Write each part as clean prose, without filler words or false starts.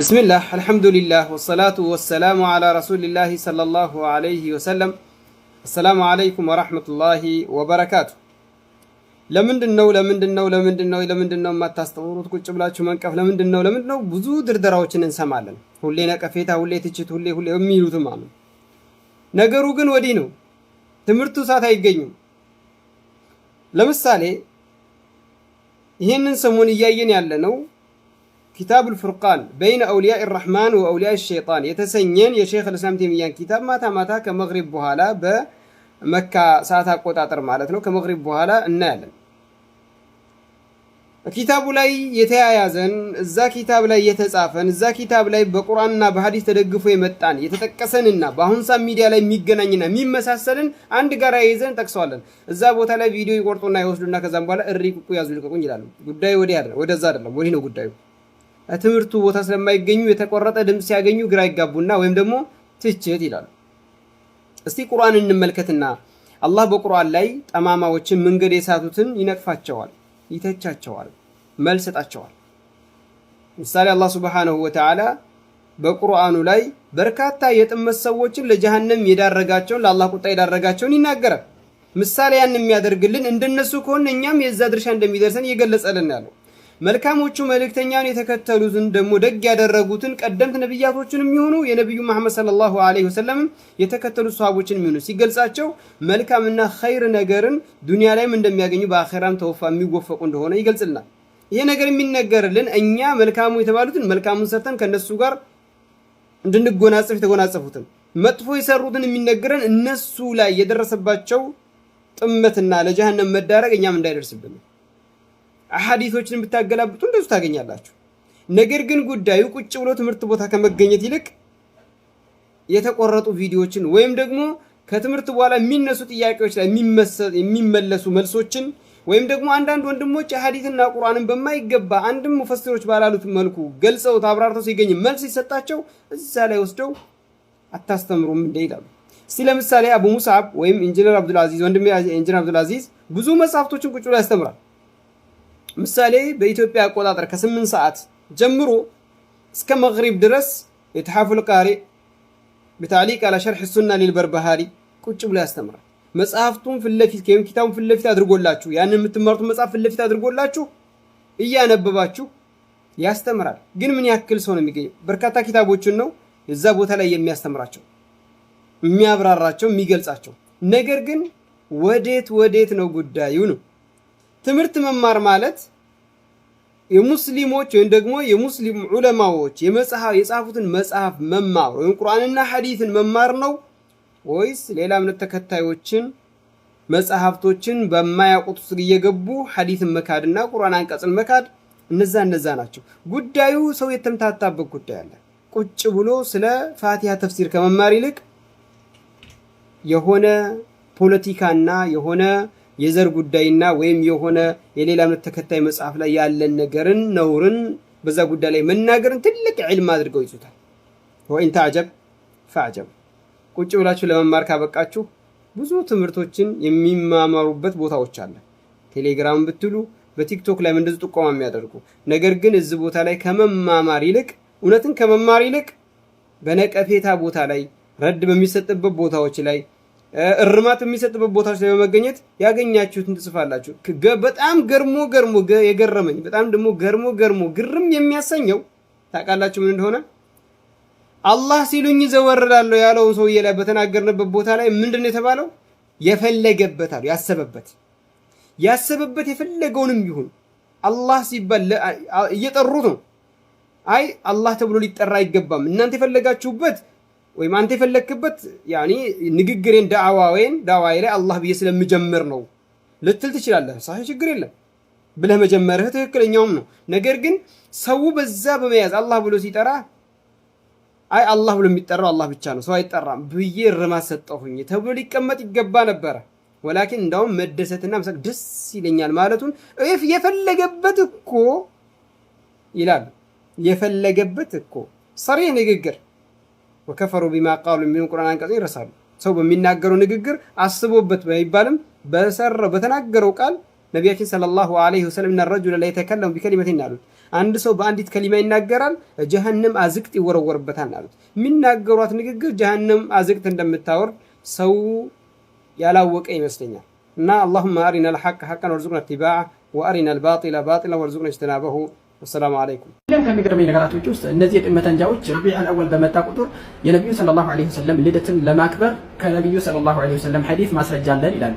بسم الله الحمد لله والصلاة والسلام على رسول الله صلى الله عليه وسلم السلام عليكم ورحمة الله وبركاته ለምንድነው ማታስተውሩት ቁጭ ብላችሁ መንቀፍ ለምንድነው ብዙ ድርደራዎችን እንሰማለን ሁሌ ነቀፌታ ሁሌ ትችት ሁሌ የሚሉትም አሉ ነገሩ ግን ወዲህ ነው ትምርቱ ሳት አይገኝም ለምሳሌ ይሄንን ሰሞን እያየን ያለ ነው كتاب الفرقان بين أولياء الرحمن وأولياء الشيطان يتسنين يا شيخ الإسلام تيمية كتاب ماتا كمغرب بوهالا بمكة ساعتها قطعتر مالتنا كمغرب بوهالا النالا كتاب لاي يتيازن الزا كتاب لاي يتسافن الزا كتاب لاي بقرآننا بحديث تدقفو يمتان يتتكسننا باهنسا ميديا لاي ميقنانينا مين مساسلن عند قرايزن تكسوالن الزا بوتا لاي فيديو يقورتونا يوصلنا كزنبالا الريكو يازلقكم جلالو قدائي ودزادر ودينو قدائي አትምርቱ ቦታ ስለማይገኙ የተቆረጠ ድምጽ ያገኙ ግራ ይጋቡና ወይም ደግሞ ትችት ይላሉ እስቲ ቁርአን እንመልከትና አላህ በቁርአን ላይ ጠማማዎችን መንገድ የሳቱትን ይነቅፋቸዋል ይተቻቸዋል መልስ ሰጣቸዋል ምሳሌ አላህ Subhanahu Wa Ta'ala በቁርአኑ ላይ በርካታ የጥመት ሰዎችን ለጀሃነም የዳረጋቸውን ለአላህ ቁጣ የዳረጋቸውን ይናገራል ምሳሌ ያን የሚያደርግልን እንደነሱ ከሆነ እኛም የዛ ድርሻ እንደሚደርሰን ይገለጸልን ያለው መልካሞቹ መልእክተኛን የተከተሉትን ደሞ ደግ ያደረጉትን ቀደምት ነብያቶችንም ይሁኑ የነብዩ መሐመድ ሰለላሁ ዐለይሂ ወሰለም የተከተሉ ሷሃቦችንም ይሁኑ ሲገልጻቸው መልካምና ኸይር ነገርን ዱንያ ላይም እንደሚያገኙ በአኺራም ተወፋ የሚወፈቁ እንደሆነ ይገልጽልናል ይሄ ነገር የሚነገርልን እኛ መልካሙ የተባሉትን መልካሙን ሰርተን ከነሱ ጋር እንድንጎናጸፍ የተጎናጸፉትን መጥፎ የሰሩትን የሚነገረን እነሱ ላይ የደረሰባቸው ጥመትና ለጀሃነም መዳረግ እኛም እንዳይደርስብን አሐዲሶችን ብታገላብጡ እንደሱ ታገኛላችሁ ነገር ግን ጉዳዩ ቁጭ ብሎ ትምርት ቦታ ከመገኘት ይልቅ የተቆረጡ ቪዲዮዎችን ወይም ደግሞ ከትምርት በኋላ የሚነሱ ጥያቄዎች ላይ የሚመለሱ መልሶችን ወይም ደግሞ አንዳንድ ወንድሞች አሐዲስና ቁርአንን በማይገባ አንድም ሙፈሲሮች ባላሉት መልኩ ገልጸው ታብራርተው ሲገኝ መልስ ይሰጣቸው እዛ ላይ ወስደው አታስተምሩም እንደ ይላሉ እስቲ ለምሳሌ አቡ ሙስዓብ ወይም ኢንጂነር አብዱል አዚዝ ወንድሜ ኢንጂነር አብዱል አዚዝ ብዙ መጽሐፍቶችን ቁጭ ብሎ ያስተምራል ምሳሌ በኢትዮጵያ አቆጣጠር ከ8 ሰዓት ጀምሮ እስከ መግሪብ ድረስ ኢትሐፍ القارئ بتعليق على شرح السنة للبربهاري ቁጭ ብሎ ያስተምራል መጽሐፍቱን ፍለፊት ከየም ኪታቡን ፍለፊት አድርጎላችሁ ያን የምትመርጡ መጽሐፍ ፍለፊት አድርጎላችሁ እያነበባችሁ ያስተምራል ግን ምን ያክል ሰው ነው የሚገኘው በርካታ ኪታቦችን ነው እዛ ቦታ ላይ የሚያስተምራቸው የሚያብራራቸው የሚገልጻቸው ነገር ግን ወዴት ነው ጉዳዩ ነው ትምርት መማር ማለት የሙስሊሞች ወይ ደግሞ የሙስሊም ዑለማዎች የጻፉትን መጽሐፍ መማር ወይ ቁርአንና ሐዲስን መማር ነው ወይስ ሌላ እምነት ተከታዮችን መጽሐፍቶችን በማያውቁት ውስጥ እየገቡ ሐዲስን መካድና ቁርአን አንቀጽን መካድ እነዛ ናቸው ጉዳዩ ሰው የተምታታበት ጉዳይ አለ ቁጭ ብሎ ስለ ፋቲሃ ተፍሲር ከመማር ይልቅ የሆነ ፖለቲካና የሆነ የዘር ጉዳይና ወይም የሆነ የሌላ እምነት ተከታይ መጽሐፍ ላይ ያለን ነገርን ነውርን በዛ ጉዳይ ላይ መናገርን ትልቅ ዒልም አድርገው ይዙታል ወይን ተዓጀብ ፈዓጀብ ቁጭ ብላችሁ ለመማር ካበቃችሁ ብዙ ትምርቶችን የሚማማሩበት ቦታዎች አለ ቴሌግራም ብትሉ በቲክቶክ ላይ እንደዚህ ጥቆማ የሚያደርጉ ነገር ግን እዚህ ቦታ ላይ ከመማማር ይልቅ እውነትን ከመማር ይልቅ በነቀፌታ ቦታ ላይ ረድ በሚሰጥበት ቦታዎች ላይ እርማት የሚሰጥበት ቦታዎች ላይ በመገኘት ያገኛችሁትን ትጽፋላችሁ በጣም ገርሞ የገረመኝ በጣም ደግሞ ገርሞ ግርም የሚያሰኘው ታውቃላችሁ ምን እንደሆነ አላህ ሲሉኝ ዘወርላለሁ ያለው ሰውዬ ላይ በተናገርንበት ቦታ ላይ ምንድነው የተባለው የፈለገበት አሉ ያሰበበት የፈለገውንም ይሁን አላህ ሲባል እየጠሩት ነው አይ አላህ ተብሎ ሊጠራ አይገባም እናንተ የፈለጋችሁበት ወይም አንተ የፈለክበት ያኒ ንግግሬን ዳዋዬ ላይ አላህ ብዬ ስለምጀምር ነው ልትል ትችላለህ ሳይ ችግር የለም ብለህ መጀመርህ ትክክለኛውም ነው ነገር ግን ሰው በዛ በመያዝ አላህ ብሎ ሲጠራ አይ አላህ ብሎ የሚጠራው አላህ ብቻ ነው ሰው አይጠራም ብዬ ርማት ሰጠሁኝ ተብሎ ሊቀመጥ ይገባ ነበር ወላኪን እንዳውም መደሰትና መስክ ደስ ይለኛል ማለቱን የፈለገበት እኮ ይላል የፈለገበት እኮ ሰሪህ ንግግር وكفروا بما قالوا من القرآن አንቀጽ ረሳሉ ሰው በሚናገረው ንግግር አስቦበት ባይባልም በተናገረው ቃል ነቢያችን ሰለላሁ ዐለይሂ ወሰለም እነ ረጁለ ላ የተከለሙ ቢከሊመቲን አሉት። አንድ ሰው በአንዲት ከሊማ ይናገራል ጀሃነም አዝቅት ይወረወርበታል አሉት። የሚናገሯት ንግግር ጀሃነም አዝቅት እንደምታወርድ ሰው ያላወቀ ይመስለኛል። እና አላሁመ አሪና አልሐቀ ሐቀን ወርዙቅና ኢትባዐ ወአሪና አልባጢለ ባጢለን ወርዙቅና ኢጅቲናበሁ። ወሰላሙ አለይኩም። ከሚገርመኝ ነገራቶች ውስጥ እነዚህ የጥመት አንጃዎች ረቢዑል አወል በመጣ ቁጥር የነቢዩ ሰለላሁ ዐለይሂ ወሰለም ልደትን ለማክበር ከነቢዩ ሰለላሁ ዐለይሂ ወሰለም ሐዲስ ማስረጃ አለን ይላሉ።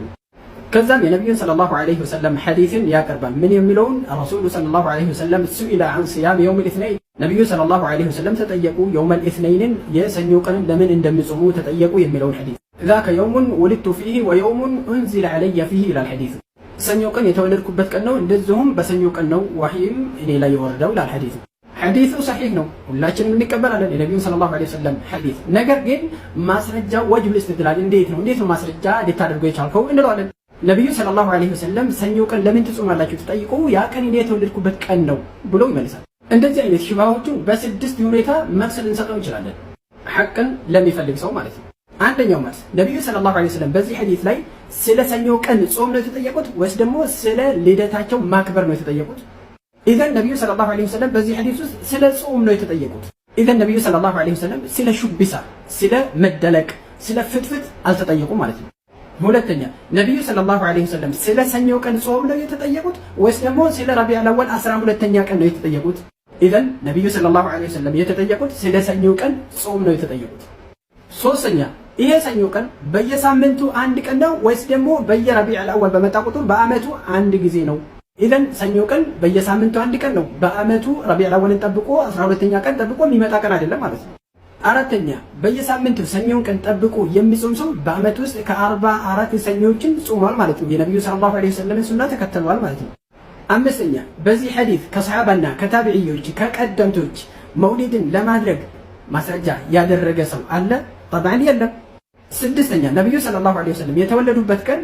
ከዛም የነቢዩን ሰለላሁ ዐለይሂ ወሰለም ሐዲስን ያቀርባል። ምን የሚለውን ረሱሉ ሰለላሁ ዐለይሂ ወሰለም ሱኢለ ዐን ሲያም የውመል ኢስነይን ነቢዩ ሰለላሁ ዐለይሂ ወሰለም ተጠየቁ የውመል ኢስነይንን የሰኞ ቀንን ለምን እንደሚጾሙ ተጠየቁ የሚለውን ሐዲስ ዛከ የውሙን ወሊድቱ ፊሂ ወየውሙን ኡንዚለ ዐለየ ፊሂ ይላል ሐዲሱ። ሰኞ ቀን የተወለድኩበት ቀን ነው፣ እንደዚሁም በሰኞ ቀን ነው ወህይም እኔ ላይ የወረደው ይላል ሐዲሱ። ሐዲሱ ሰሒህ ነው፣ ሁላችንም እንቀበላለን የነቢዩን ሰለላሁ ዐለይሂ ወሰለም ሐዲስ። ነገር ግን ማስረጃው ወጅብ ልስትድላል እንዴት ነው ማስረጃ ልታደርገው የቻልከው እንለዋለን። ነቢዩ ሰለላሁ ዐለይሂ ወሰለም ሰኞ ቀን ለምን ትጾማላችሁ ተጠይቁ ያ ቀን እኔ የተወለድኩበት ቀን ነው ብሎ ይመልሳል። እንደዚህ አይነት ሽባዎችን በስድስት ሁኔታ መልስ ልንሰጠው እንችላለን፣ ሐቅን ለሚፈልግ ሰው ማለት ነው። አንደኛው መልስ ነቢዩ ሰለላሁ ዐለይሂ ወሰለም በዚህ ሐዲስ ላይ ስለ ሰኞ ቀን ጾም ነው የተጠየቁት ወይስ ደግሞ ስለ ልደታቸው ማክበር ነው የተጠየቁት? ኢዘን ነቢዩ ሰለላሁ ዐለይሂ ወሰለም በዚህ ሐዲስ ውስጥ ስለ ጾም ነው የተጠየቁት። ኢዘን ነቢዩ ሰለላሁ ዐለይሂ ወሰለም ስለ ሹቢሳ፣ ስለ መደለቅ፣ ስለ ፍትፍት አልተጠየቁም ማለት ነው። ሁለተኛ ነቢዩ ሰለላሁ ዐለይሂ ወሰለም ስለ ሰኞ ቀን ጾም ነው የተጠየቁት ወይስ ደግሞ ስለ ረቢዑል አወል 12ኛ ቀን ነው የተጠየቁት? ኢዘን ነቢዩ ሰለላሁ ዐለይሂ ወሰለም የተጠየቁት ስለ ሰኞ ቀን ጾም ነው የተጠየቁት። ሶስተኛ ይሄ ሰኞ ቀን በየሳምንቱ አንድ ቀን ነው ወይስ ደግሞ በየረቢዑል አወል በመጣ ቁጥር በአመቱ አንድ ጊዜ ነው? ኢዘን ሰኞ ቀን በየሳምንቱ አንድ ቀን ነው፣ በአመቱ ረቢዑል አወልን ጠብቆ 12ኛ ቀን ጠብቆ የሚመጣ ቀን አይደለም ማለት ነው። አራተኛ በየሳምንቱ ሰኞን ቀን ጠብቆ የሚጾም ሰው በአመት ውስጥ ከ44 ሰኞችን ጾሟል ማለት ነው። የነቢዩ ሰለላሁ ዐለይሂ ወሰለም ሱና ተከትሏል ማለት ነው። አምስተኛ በዚህ ሐዲስ ከሰሃባና ከታቢዒዎች ከቀደምቶች መውሊድን ለማድረግ ማስረጃ ያደረገ ሰው አለ? ጠብዓን የለም። ስድስተኛ ነቢዩ ሰለላሁ ዐለይሂ ወሰለም የተወለዱበት ቀን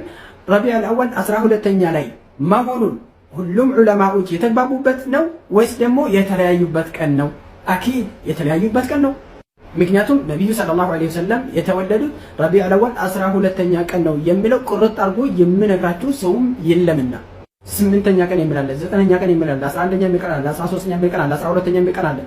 ረቢዑል አወል 12ኛ ላይ መሆኑን ሁሉም ዑለማዎች የተግባቡበት ነው ወይስ ደግሞ የተለያዩበት ቀን ነው? አኪድ የተለያዩበት ቀን ነው። ምክንያቱም ነቢዩ ሰለላሁ ዐለይሂ ወሰለም የተወለዱት ረቢዑል አወል 12ኛ ቀን ነው የሚለው ቁርጥ አድርጎ የሚነግራችሁ ሰውም የለምና 8ኛ ቀን የሚላለ 9ኛ ቀን የሚላለ 11ኛ የሚቀራለ 13ኛ የሚቀራለ 12ኛ የሚቀራለ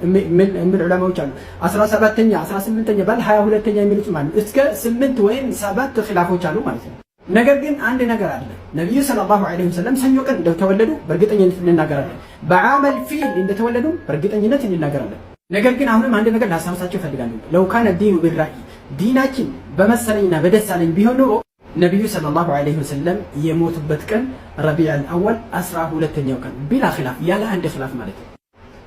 ምን ዑለማዎች አሉ 17ኛ 18ኛ ባል 22ኛ የሚሉት ማለት እስከ 8 ወይም 7 ኺላፎች አሉ ማለት ነው። ነገር ግን አንድ ነገር አለ። ነቢዩ ሰለላሁ ዐለይሂ ወሰለም ሰኞ ቀን እንደተወለዱ በእርግጠኝነት እንናገራለን። በዓመል ፊል እንደተወለዱ በእርግጠኝነት እንናገራለን። ነገር ግን አሁንም አንድ ነገር ላስታውሳችሁ እፈልጋለሁ። ለው ካነ ዲኑ ቢራኢ ዲናችን በመሰለኝና በደሳለኝ ቢሆን ኖሮ ነቢዩ ሰለላሁ ዐለይሂ ወሰለም የሞቱበት ቀን ረቢዑል አወል 12ኛው ቀን ቢላ ኺላፍ ያለ አንድ ኺላፍ ማለት ነው።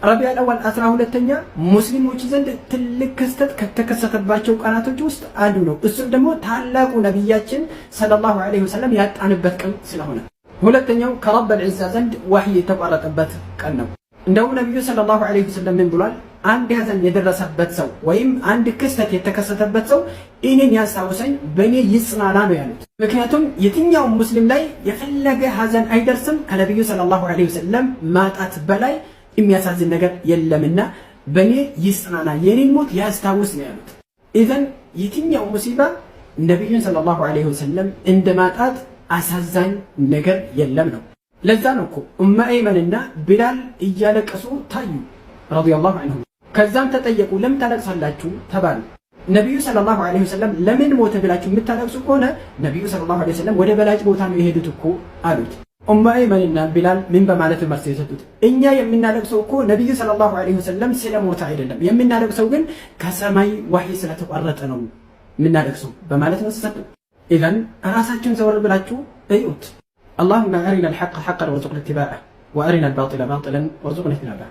ረቢዑል አወል 12ኛ ሙስሊሞች ዘንድ ትልቅ ክስተት ከተከሰተባቸው ቀናቶች ውስጥ አንዱ ነው። እሱም ደግሞ ታላቁ ነቢያችን ሰለላሁ ዐለይሂ ወሰለም ያጣንበት ቀን ስለሆነ፣ ሁለተኛው ከረበል ዒዛ ዘንድ ወህይ የተቋረጠበት ቀን ነው። እንደውም ነቢዩ ሰለላሁ ዐለይሂ ወሰለም ምን ብሏል? አንድ ሐዘን የደረሰበት ሰው ወይም አንድ ክስተት የተከሰተበት ሰው እኔን ያስታውሰኝ በእኔ ይጽናና ነው ያሉት። ምክንያቱም የትኛውም ሙስሊም ላይ የፈለገ ሐዘን አይደርስም ከነቢዩ ሰለላሁ ዐለይሂ ወሰለም ማጣት በላይ የሚያሳዝን ነገር የለምና በእኔ ይጽናና የኔን ሞት ያስታውስ ነው ያሉት። ኢዘን የትኛው ሙሲባ ነቢዩን ሰለላሁ ዐለይሂ ወሰለም እንደ ማጣት አሳዛኝ ነገር የለም ነው። ለዛ ነው እኮ ኡመ አይመንና ቢላል እያለቀሱ ታዩ ረዲየላሁ ዐንሁ። ከዛም ተጠየቁ ለምን ታለቅሳላችሁ ተባሉ። ነቢዩ ሰለላሁ ዐለይሂ ወሰለም ለምን ሞተ ብላችሁ የምታለቅሱ ከሆነ ነቢዩ ሰለላሁ ዐለይሂ ወሰለም ወደ በላጭ ቦታ ነው የሄዱት እኮ አሉት። ኡመ አይመንና ቢላል ምን በማለት መልስ የሰጡት? እኛ የምናለቅሰው እኮ ነቢዩ ሰለላሁ ዐለይሂ ወሰለም ስለሞተ አይደለም፣ የምናለቅሰው ግን ከሰማይ ወህይ ስለተቋረጠ ነው የምናለቅሰው በማለት ነው ሰጡ። ኢዘን ራሳችሁን ዘወር ብላችሁ እዩት። اللهم أرنا الحق حقا وارزقنا اتباعه وأرنا الباطل باطلا وارزقنا اجتنابه